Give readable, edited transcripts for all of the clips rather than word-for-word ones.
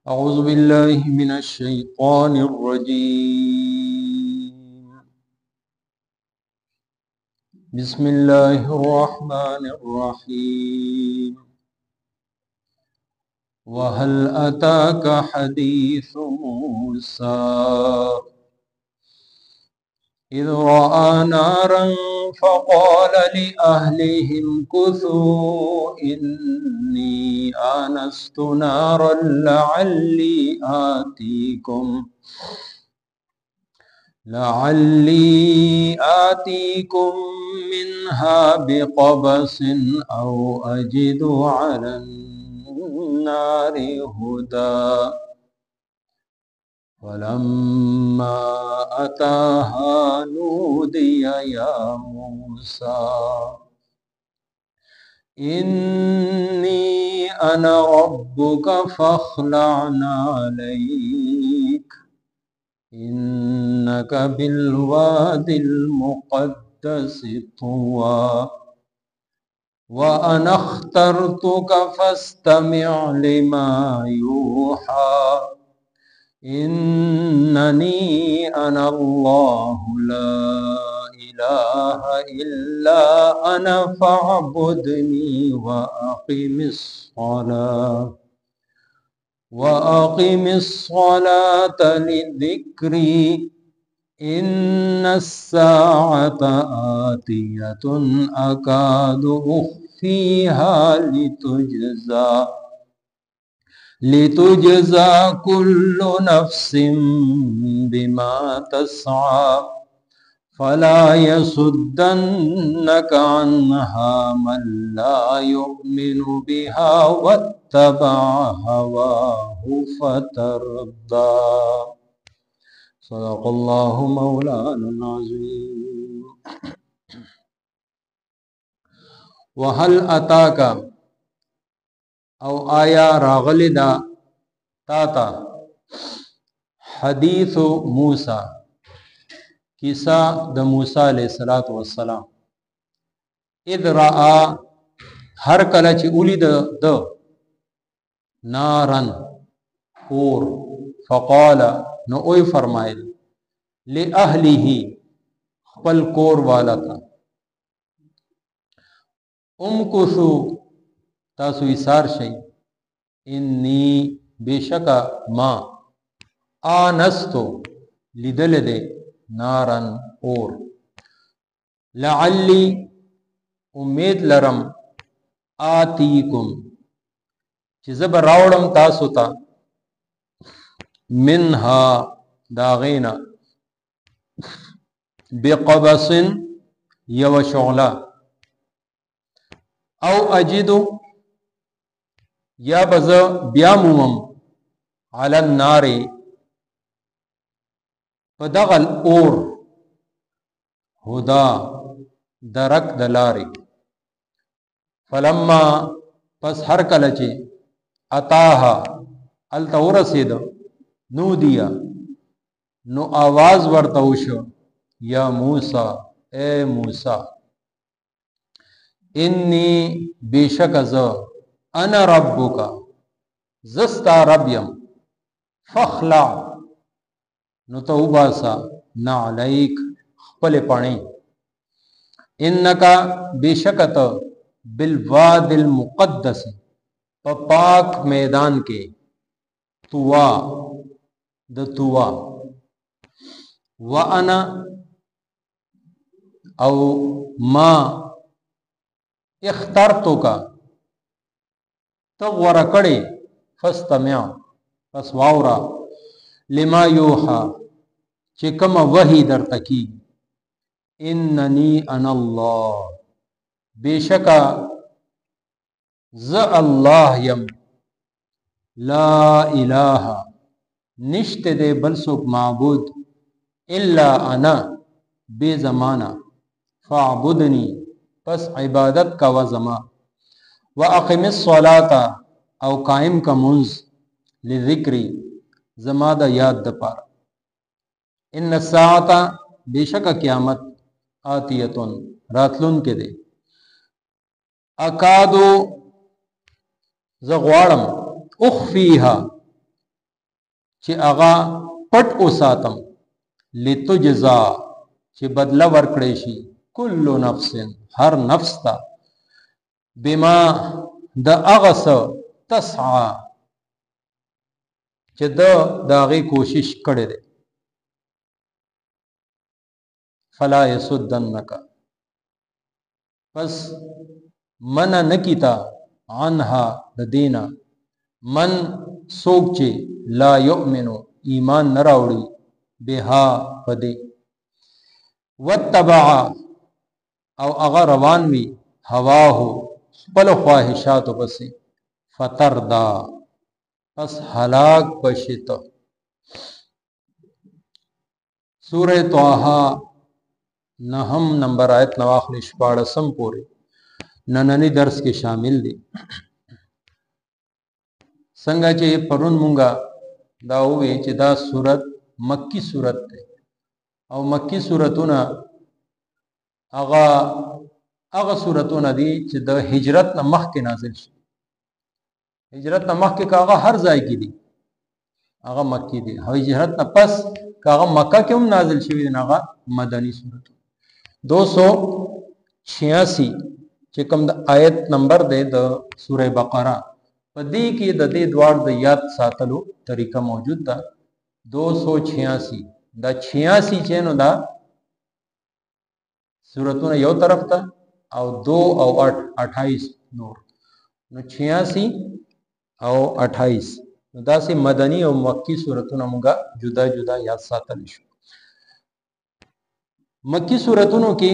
अऊज़ु बिल्लाहि मिनश शैतानिर रजीम। बिस्मिल्लाहिर रहमानिर रहीम। वहल अताका हदीसु मूसा इज़ रआ नारन फ़क़ाल लिअहलिहिम कुथू इन्नी आनस्तु नारन लअल्ली आतीकुम मिन्हा बिक़बसिन औ अजिदु अलन नारि हुदा फलम्मा अताहा नूदिया या मूसा इन्नी अना रब्बुका फ़ख़्लअ अलैक इन्नका बिलवादिल मुक़द्दसि तुवा व अना अख्तरतुका फ़स्तमिअ लिमा यूहा इन्ननी अना अल्लाहु ला इलाहा इल्ला अना फ़अब्दुनी व अक़िमिस्सलात लिज़िक्री इन्नस्साअता आतियतुन अकादु उख़्फ़ीहा लितुजज़ा कुल्लु नफ्सिन बिमा तस्आ फला यसुद्दन्नका अन्हा मन ला युमिनु बिहा वत्तबअ हवाहु फतरद्दा। सदक़ल्लाहु मौलाना अज़ीम। वहल अताका औ आया रागलिदा ताता हदीसु मूसा किसा द मूसा अलैहिस्सलातु वस्सलाम इद रआ हर कलच उलिद द नारन और फ़क़ाल न ओय फरमाइल ले अहलिही खपल कोर वाला था उमकुसु तासु इसार शई इन्नी बेशका माँ आनस्तो लिदल दे नारन और लअल्ली उम्मीद लरम आतीकुम चिज़ब रावड़म तासुता मिन्हा दागीना बेक़बसिन यव शोला औ अजिदु या बज़ ब्यामुमम अलन नारे पदगल और हुदा दरक दलारे फलम्मा पस हर कलचे अताहा अलतौरसिद नू दिया नो आवाज वर्तौश या मूसा ए मूसा इन्नी बेशक अज़ अना रब्बुका ज़स्ता रब्यम फ़ख़्लअ नुतौबासा ना अलैक खपल पाणी इन्नका बेशकत बिलवादिल मुक़द्दस पाक मैदान के तुवा द तुवा व अना औ मा इख्तरतुका तग़वर कड़े फस्तमिअ पस वावरा लिमा यूहा चिकम वही दर तकी इन्ननी अनल्लाह बेशका ज़ अल्लाह यम ला इलाहा निश्त दे बलसुक माबूद इल्ला अना बेज़माना फ़अबुदनी पस इबादत का वज़मा व अक़िमिस्सलाता औ कायम का मुंज़ लिज़िक्री ज़मादा याद द पार इन्न साअता बेशक क़यामत आतियतुन रातलुन के दे अकादो ज़ग़वाड़म उख़्फ़ीहा چې هغه پټ اوساتم لتجزا چې بدله ورکړې شي کل نفس هر نفس ته بما د هغه څه تسعى چې د هغې کوشش کړی دی فلا يسدنک پس منع نکیتا عنها د دینا من سوک چې لا یؤمنو ایمان نراوړي بها پدې واتبع او هغه روان وي هواه خپل خواهشاتو پسې فتردا پس هلاک بشت. سورہ طه نهم نمبر آیت نواخلی 14 پورې نننی درس کې شامل دي. څنګه چې پرون مونږه دا وې چې دا سورت مکی سورت ده او مکی سورتونه هغه سورتونه دي چې د هجرت نه مخکې نازل شي. هجرت نه مخکې هغه هر ځای کې دي هغه مکی دي، هجرت نه پس هغه مکه کې هم نازل شوی دي هغه مدني سورتونه. 286 چې کوم د آیت نمبر دی د سوره بقره په دې کې د دې دوار د یاد ساتلو طریقه موجود ده. 286 دا 86 چې نو دا سورتونه یو طرف ته او 2 او 8 28 نور نو 86 او 28 نو دا سي مدني او مکی سورتونه موږ جدا جدا یاد ساتل شو. مکی سورتونو کې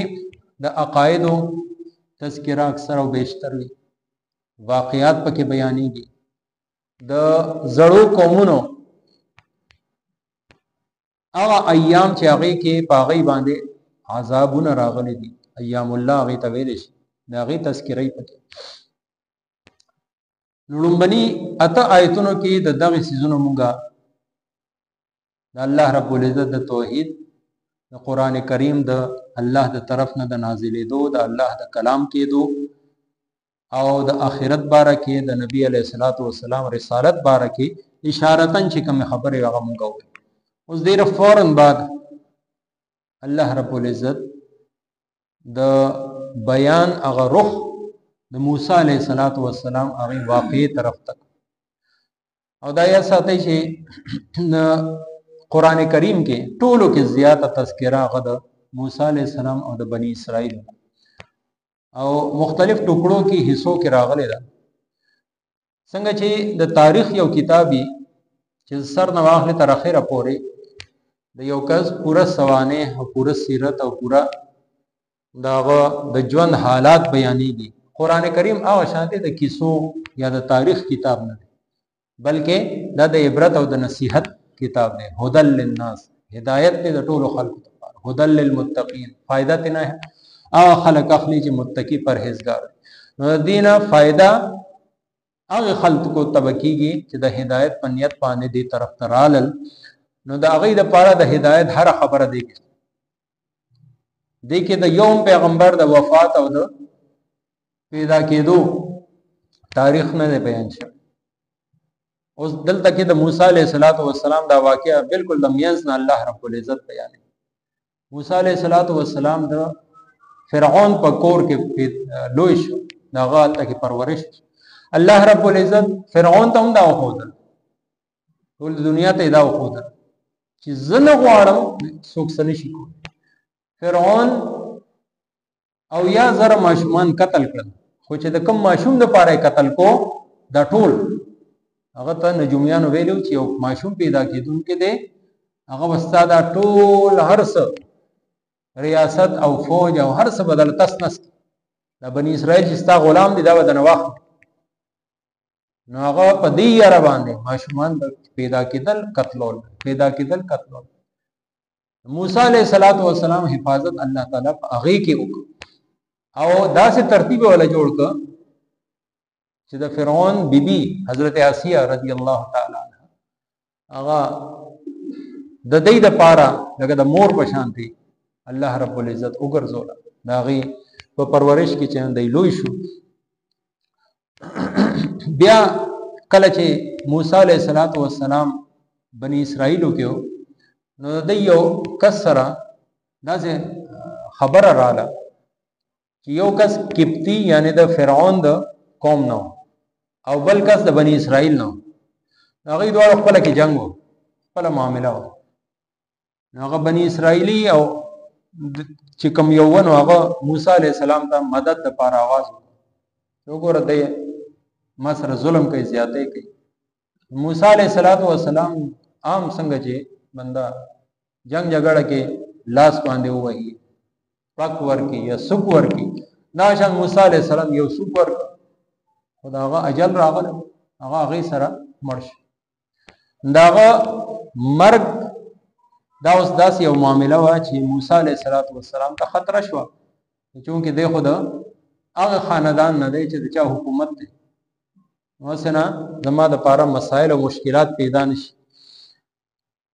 د عقاید او تذکرہ اکثر او بیشتر وي، واقعات پکې بیانېږي. د زړو قومونو هغه ایام چې هغه کې پاغي باندې عذابونه راغلي دي، ایام الله هغه ته ویل شي دا هغه تذکرې پکې. لومبني اته آیتونو کې د دغه سيزونو مونږه د الله رب العزت د توحید د قران کریم د الله د طرف نه د نازلې دو د الله د کلام کې دو او د آخرت باره کې د نبی علیه الصلاۃ والسلام رسالت باره کې اشارتن چې کوم خبره هغه مونږ وو. اوس ډیر فورن بعد الله رب العزت د بیان هغه رخ د موسی علیه السلام هغه واقعي طرف تک او دا یا ساتي چې قران کریم کې ټولو کې زیاته تذکرہ هغه د موسی علیه السلام او د بنی اسرائیل او مختلف ټوکړو کې حصو کې راغلي ده. څنګه چې د تاریخ یو کتابي چې سر نه واخلي تر اخره پورې د یو کس پورا سوانه او پورا سیرت او پورا داغه د ژوند حالات بیانېږي. قران کریم هغه شانته د کیسو یا د تاریخ کتاب نه بلکې دا د عبرت او د نصیحت کتاب دی. هدل للناس هدایت دی د ټولو خلکو لپاره، هدل للمتقین فائدہ نه هغه خلک اخلي چې متقی پرهیزګار نو دینه فائدہ هغه خلکو تبکیږي چې د هدایت په نیت باندې دی طرف ترالل نو د هغه د پاره د هدایت هر خبره دی کې د یوم پیغمبر د وفات او د پیدا کېدو تاریخ نه بیان شوی. اوس دلته کې د موسی علیه السلام دا واقعا بالکل د میانس نه الله رب العزت بیان. موسی علیه السلام د فرعون په کور کې لوی شو، دا غال ته پرورش الله رب العزت فرعون ته هم دا وښودل، ټول دنیا ته دا وښودل چې زه نه غواړم څوک څه نشي کولی. فرعون او یا زره ماشومان قتل کړل، خو چې د کوم ماشوم د پاره قتل کو دا ټول هغه ته نجومیانو ویلو چې یو ماشوم پیدا کېدونکې دی هغه وستا دا ټول هرڅ ریاست او فوج او هرڅ بدل تس نس د بنی اسرائیل چې ستا غلام دي دا ودنه واخ نو هغه په دې یاره باندې ماشومان پیدا کېدل قتلول موسی علیه السلام حفاظت الله تعالی په هغه کې وکړ او داسې ترتیب ولا جوړ ک چې د فرعون بیبي حضرت آسیه رضی الله تعالی عنها هغه د دې د پاره لکه د مور په شانتي الله رب العزت وګرځول داغي په پرورش کې چې دی لوی شو. بیا کله چې موسی علیه السلام بنی اسرائیلو کې نو د یو کس سره داسې خبره رااله چې یو کس کپتی یعنی د فرعون د قوم نه او بل کس د بنی اسرائیل نه. هغه دواړو خپل کې جنگ وو، خپل معامله وو. هغه بنی اسرائیلی او چې کوم یو ونه هغه موسی علی السلام ته مدد لپاره आवाज وکړ. وګوره د ما سره ظلم کوي، زیاتې کوي. موسی علیہ السلام عام څنګه چې بندا جنگ جګړه کې لاس باندې وایي پک ورکی یا سوک ورکی، دا شان موسی علیہ السلام یو سوک ورک خدا هغه اجل راغله، هغه سره مرش. داغه مرګ دا اوس داس یو معامله وا چې موسی علیہ السلام ته خطر شو، چونکه دی خود هغه خاندان نه دی چې د چا حکومت دی، وسنه زما د پاره مسائل او مشکلات پیدا نشي.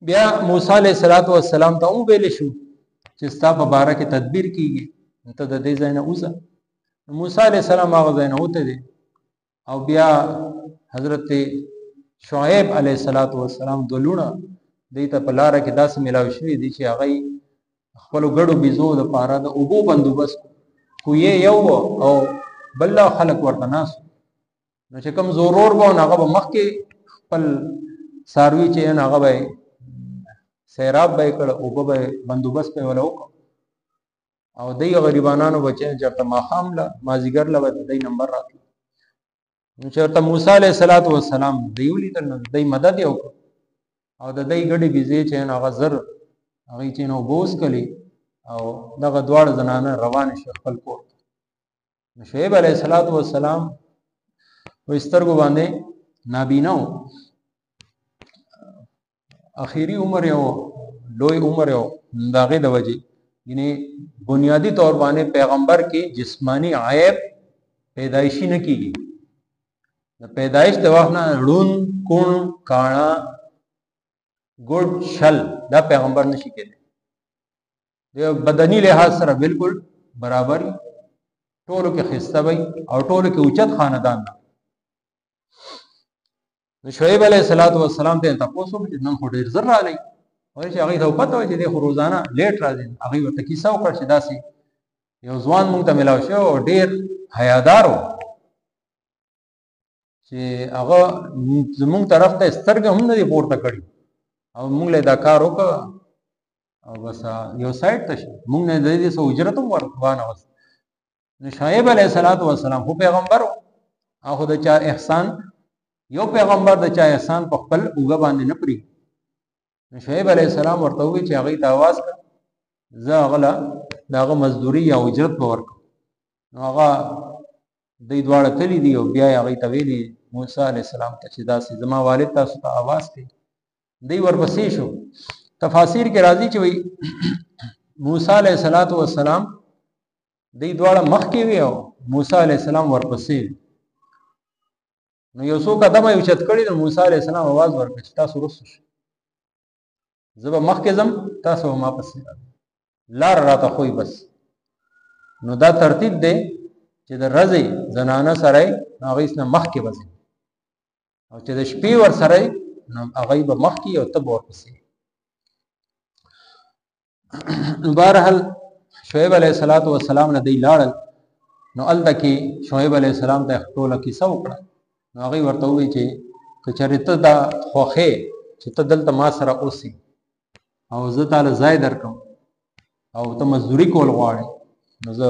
بیا موسی علیہ السلام ته ویل شو چې ستا په باره کې تدبیر کیږي، ته د دې ځای نه اوسه. موسی علیہ السلام هغه ځای نه وته دي او بیا حضرت شعیب علیہ السلام دلونه دې ته په لار کې داس ملاوي شوی دي چې هغه خپل ګړو بيزو د پاره د اوبو بندوبست کو یې یو او بل خلق ورته ناس نو چې کوم زورور وو هغه به مخ کې خپل ساروي چې هغه به سیراب به کړ او به بندوبست په ولو او دای غریبانو بچي چرته ماخام لا مازیګر لا دای نمبر راځي نو چرته موسی علیہ السلام دیولې تل دای مدد یو او د دای ګډي بيزي چې هغه زر هغه چې نو بوس کړي او دغه دواړه زنانه روان شي خپل کور. شعیب علیہ السلام وسترګو باندې نابیناو، اخیری عمر یو لوی عمر یو داغه د وجه یعنی بنیادی طور باندې پیغمبر کې جسمانی عیب پیدایشی نه کیږي. د پیدایش د وخت نه ړون کون کاڼا ګډ شل دا پیغمبر نشي کېدی. د بدني لحاظ سره بالکل برابر ټولو کې خسته وي او ټولو کې اوچت خاندان. شعیب علیہ السلام ته تاسو به نن خو ډیر زر رالی او چې هغه ته پته و چې د روزانه لیټ راځي. هغه ورته کیسه وکړ چې داسې یو ځوان مونږ ته ملاو شو او ډیر حیادار و چې هغه زمونږ طرف ته سترګې هم نه دی پورته کړي او مونږ له دا کار وکړ او بس یو سایډ ته شو مونږ نه د دې سو اجرت هم ورکوانه وس. نو شعیب علیہ السلام خو پیغمبر هغه د چا احسان یو پیغمبر د چا احسان په خپل اوګه باندې نه پری. شعیب علیہ السلام ورته وی چې هغه ته आवाज کړ زه غلا داغه مزدوری یا اجرت په ورک. نو هغه د دواړه تللی دی او بیا هغه ته ویلي موسی علیہ السلام ته چې دا سي زما والد تاسو ته आवाज کوي. دی ورپسې شو. تفاسیر کې راځي چې وی موسی علیہ السلام دی دواړه مخ کې وی او موسی علیہ السلام ورپسې. نو یو څو قدمه یو چت کړی نو موسی علیہ السلام आवाज ورکړ چې تاسو رسو زبا مخ کې زم تاسو ما پسې لار راته خوې بس. نو دا ترتیب دی چې د رزي زنانه سره هغه اسنه مخ کې وځي او چې د شپې ور سره نو هغه به مخ کې او تب ورپسې. بهرحال شعیب علیہ السلام نه دی لاړل نو الته شعیب علیہ السلام ته ټوله کیسه وکړه. نو هغه ورته وی چې کچریته دا خوخه چې ته دلته ما سره اوسې او زه تعالی ځای درکم او ته مزدوری کول غواړې نو زه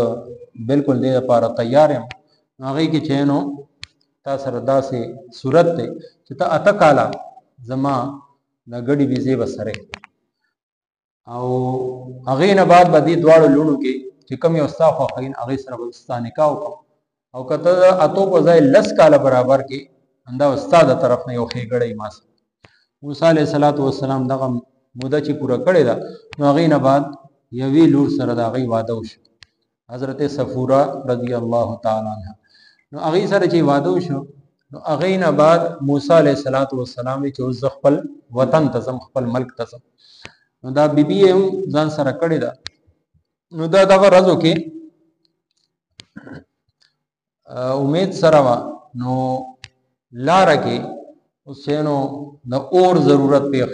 بالکل دې لپاره تیار یم. هغه کې چې نو تا سره داسې صورت دی چې ته اته کاله زما د ګډي بيزي بسره او هغه نه بعد باندې دواړو لونو کې چې کوم یو ستا خوخین هغه سره وستانه کاو او کته اتو په ځای لس کاله برابر کې انده استاد طرف نه یو خېګړې ماس. موسی علیہ السلام دغه موده چې پوره کړی دا نو هغه نه بعد یوې لور سره دا غي واده وشو حضرت صفورہ رضی الله تعالی عنها. نو هغه سره چې واده وشو نو هغه نه بعد موسی علیہ السلام چې اوس خپل وطن ته زم خپل ملک ته نو دا بیبي هم ځان سره کړی دا. نو دا دغه ورځو کې امید سره وا نو لار کې اوس شنو د اور ضرورت پیښ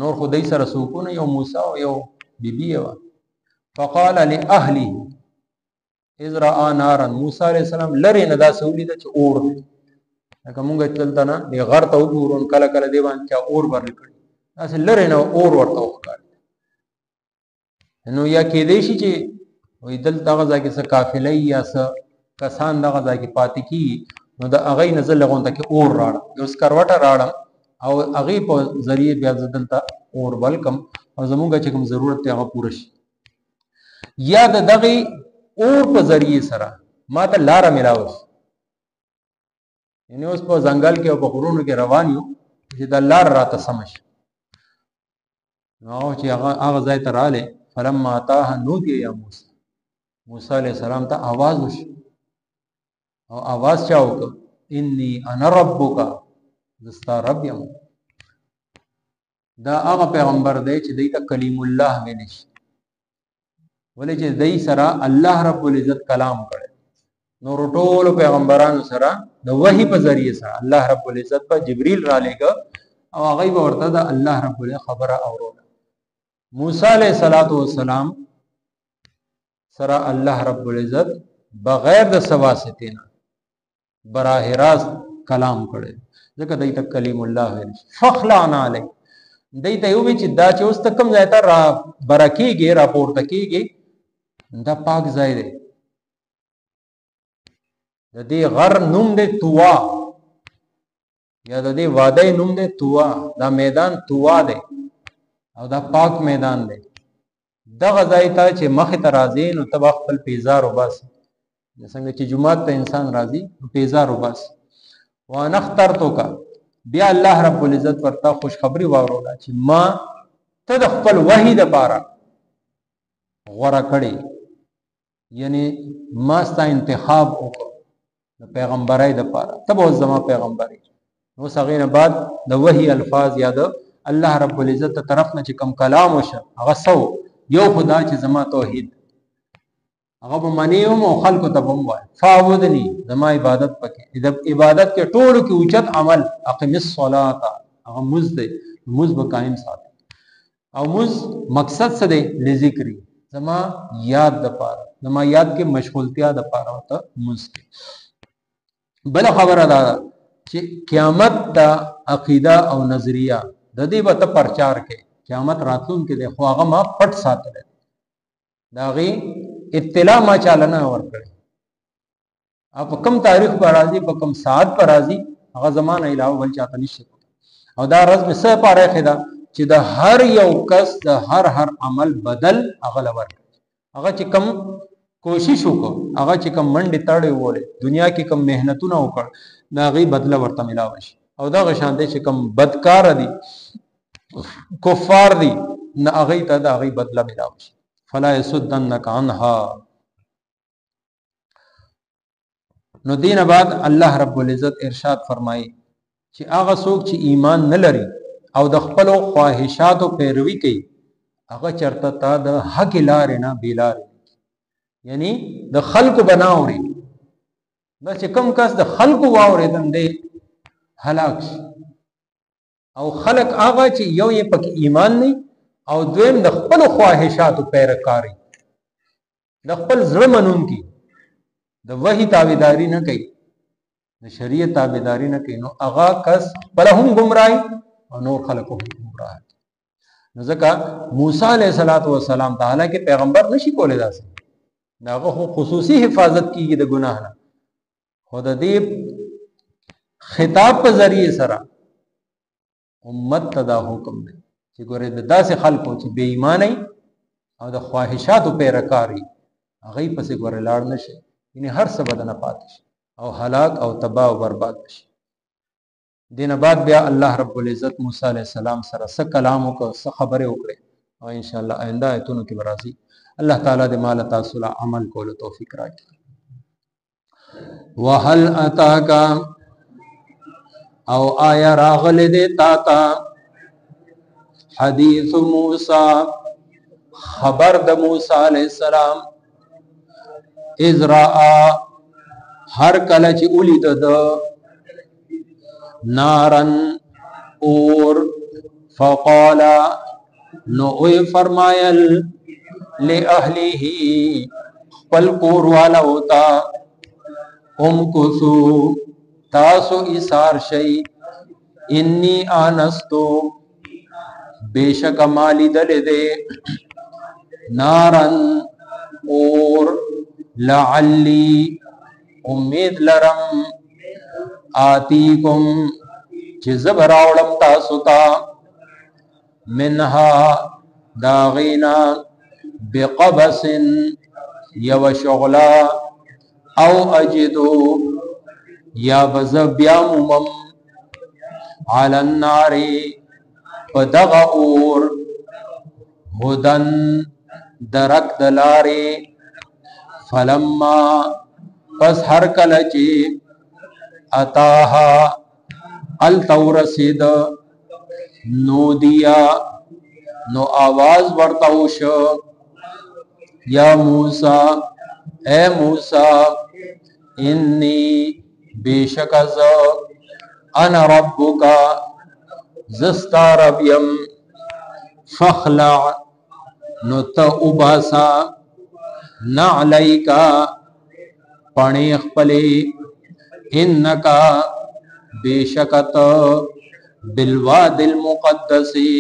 نور خدای سره سوکونه یو موسی او یو بیبي و فقال لاهله اذ را نارا موسی علیہ السلام لری نه دا سولې د اور لکه مونږ چلته نه دی غر ته وګورون کله کله دی باندې اور ورل کړي تاسو لری نه اور ورته وکړ نو یا کې دی شي چې وې دل دغه ځکه څه قافلې یا څه کسان دغه ځکه پاتې کی نو د اغه نزل لغون ته کې اور راړ یو سکروټه راړ او اغه په ذریعہ بیا دلته اور بلکم او زمونږ چې کوم ضرورت ته هغه پوره شي یا دغه اور په ذریعہ سره ما ته لار ملاوس یعنی اوس په ځنګل کې او په غرونو کې روان یو چې د لار راته سمش نو چې هغه ځای ته رااله فلما اتاها نودي یا موسی علیہ السلام ته आवाज وشي او आवाज چا وک انی انا ربک زستا رب یم دا هغه پیغمبر دی چې دی ته کلیم الله ویل شي ولې چې دی سره الله رب العزت کلام کړي نو ټول پیغمبرانو سره د وحی په ذریعہ سره الله رب العزت په جبرئیل را لګ او هغه ورته د الله رب العزت خبره اوروله موسی علیہ الصلوۃ والسلام سره الله رب العزت بغیر د سواسطینا براه راست کلام کړي ځکه دایته کلیم الله ویل فخلعنا علی دایته یو چې دا چې اوس تکم ځای ته را برکیږي راپورته کیږي دا پاک ځای دی د دې غر نوم دی توا یا د دې وادي نوم دی توا دا میدان توا دی او دا پاک میدان دی دغه ځای ته چې مخ ته راځي نو تبا خپل پیزار وباسي څنګه چې جمعات ته انسان راځي پیزار وباسي وانا اخترتک بیا الله رب العزت ورته خوشخبری واوروله چې ما ته د خپل وحی د پاره غوړه کړي یعنی ما ستا انتخاب وکړ د پیغمبرای د پاره تبو زما پیغمبري نو څنګه بعد د وحی الفاظ یاد الله رب العزت طرف نه چې کم کلام وشه هغه سو یو خدا چې زما توحید هغه به منیوم او خلکو ته بم وای فاعبدنی زما عبادت پکې د عبادت کې ټولو کې اوچت عمل اقیم الصلاه هغه مزد به قائم ساتي او مز مقصد څه دی لذکری زما یاد د پاره زما یاد کې مشغولتیا د پاره وته مز کې بل خبره ده چې قیامت دا عقیده او نظریه د دې به ته پرچار کې قیامت راتلون کې د خو هغه ما پټ ساتل دا غي اطلاع ما چالنه ورکړي اپ کم تاریخ پر راځي په کم ساعت پر راځي هغه زمانه علاوه بل چاته نشي او دا رز به سه پاره خدا چې د هر یو کس د هر عمل بدل هغه لور هغه چې کم کوشش وکړه هغه چې کم منډه تړې وله دنیا کې کم مهنتونه وکړ دا غي بدله ورته ملاوي شي او دا غشان دي چې کم بدکار دي کفار دي نه هغه ته دا غي بدله ملاوي شي فلا يسدنك عنها نو دین بعد الله رب العزت ارشاد فرمایي چې هغه څوک چې ایمان نه لري او د خپل خواهشاتو پیروي کوي هغه چرته تا د حق لار نه بیلار یعنی د خلق بناوري دا چې کم کس د خلق واوریدل دی هلاک او خلق هغه چې یو یې پک ایمان نه او دویم د خپل خواهشاتو پیروکاری د خپل زړه منون کی د وحی تابعداري نه کوي د شریعت تابعداري نه کوي نو هغه کس بل هم گمراهي او نور خلق هم گمراه نو ځکه موسی علیہ السلام تعالی کې پیغمبر نشي کولای داسې داغه خصوصي حفاظت کیږي د ګناه نه خود دې خطاب په ذریعہ سره امت ته دا حکم دی چې ګوره د داسې خلکو چې بې ایمانه او د خواهشاتو پیروکاري هغه پسې ګوره لاړ نشي یعنی هر څه بدنه پاتې شي او هلاک او تباہ او برباد شي دینه بعد بیا الله رب العزت موسی علیہ السلام سره څه کلام وکړ څه خبره وکړه او ان شاء الله آینده ایتونو کې برازي الله تعالی دې مال تاسو له عمل کولو توفیق راکړي وهل اتاک او آیا راغله دې تا تا حدیث موسی خبر د موسی علیہ السلام اذ را هر کله چې ولید د नारन और फ़क़ाला नो फरमायल ले अहलिही पल कोर वाला होता कुसु तासु इसार शई इन्नी आनस्तो बेशक माली दले दे नारन और लअल्ली उम्मीद लरम आतीकुम चिज़बरावलम तासुता मिनहा दागीना बेक़बसिन यव शुगला औ अजिदो या बज़ब्यामुमम अलन नारी पदगा और हुदन दरक दलारे फलम्मा पस हर कलची अताहा अल तौरसिद नूदिया नो आवाज वर्ताउश या मूसा ए मूसा इन्नी बेशक अन रब्बुका ज़स्ता रब्यम फ़ख़ला नुत उबासा नअलैका पणेख पले इन्नका बेशकत बिलवादिल मुक़द्दसी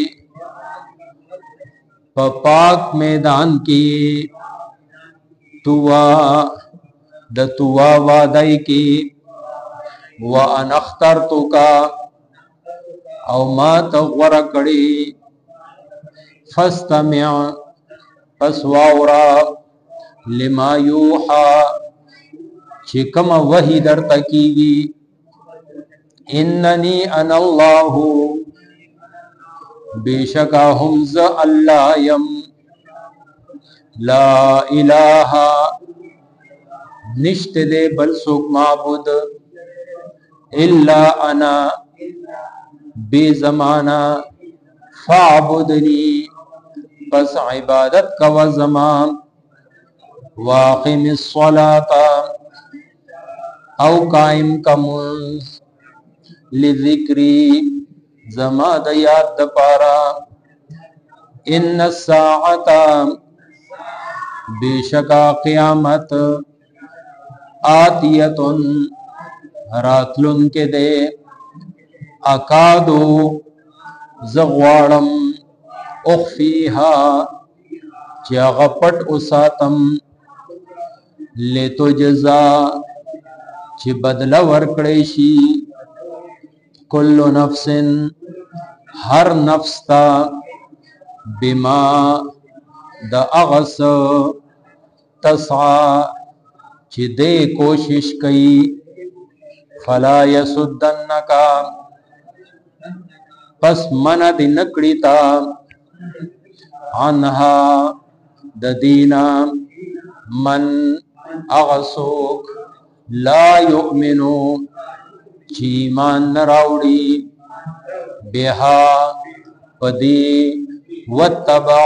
पाक मैदान की तुवा द तुवा वादई की व अनख्तर तुका औ मा तग़वर कड़ी फस्तमिअ पसवाउरा लिमा यूहा चिकम वही दर तकीगी इन्ननी अनल्लाहु बेशका हुम्ज़ अल्लायम ला इलाहा निश्त दे बल सुख माबुद इल्ला अना बेज़माना फ़ाबुदनी बस इबादत का व ज़मान वाक़िमिस स्वलाता औ कायम का मुंज़ लिज़िक्री ज़मा दयात दपारा इन्न साअता बेशका क़यामत आतियतुन रातलुन के दे अकादो ज़ग़वाड़म उख़फ़ीहा च्यागपट उसातम ले तो जज़ा ची बदला वर्कड़ेशी कुल्लु नफ्सिन हर नफ्सता बिमा द अगस तसा ची दे कोशिश कई फला यसुद्दन्नका पस मन दिनकड़ीता अनहा ददीना मन अगसोक ला युमिनु चीमान नराउड़ी बेहा पदी वत्तबा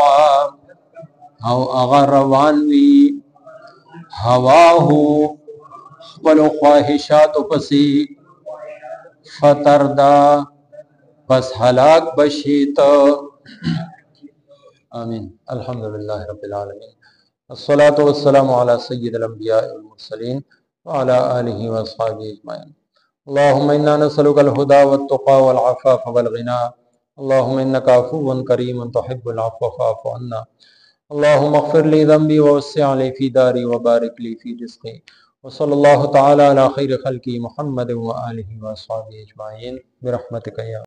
औ अगर रवानवी हवाहु पलो ख्वाहिशात पसी फतरदा बस हलाक बशीत। आमीन। अल्हम्दुलिल्लाहि रब्बिल आलमीन। अस्सलातु वस्सलामु अला सय्यिदिल अंबिया वल मुरसलीन व अला आलिहि व अस्हाबिहि अजमईन। अल्लाहुम्मा इन्ना नसअलुकल हुदा वत तुक़ा वल अफ़ाफ़ वल ग़िना। अल्लाहुम्मा इन्नका अफ़ुव्वुन करीमुन तुहिब्बुल अफ़्व फ़अफ़ु अन्ना। अल्लाहुम्मा इग़फ़िर ली ज़ंबी व वस्सिअ ली फ़ी दारी व बारिक ली फ़ी रिज़्क़ी व सल्लल्लाहु तआला अला ख़ैरि ख़ल्क़ी मुहम्मद व आलिहि व अस्हाबिहि अजमईन बिरहमतिका या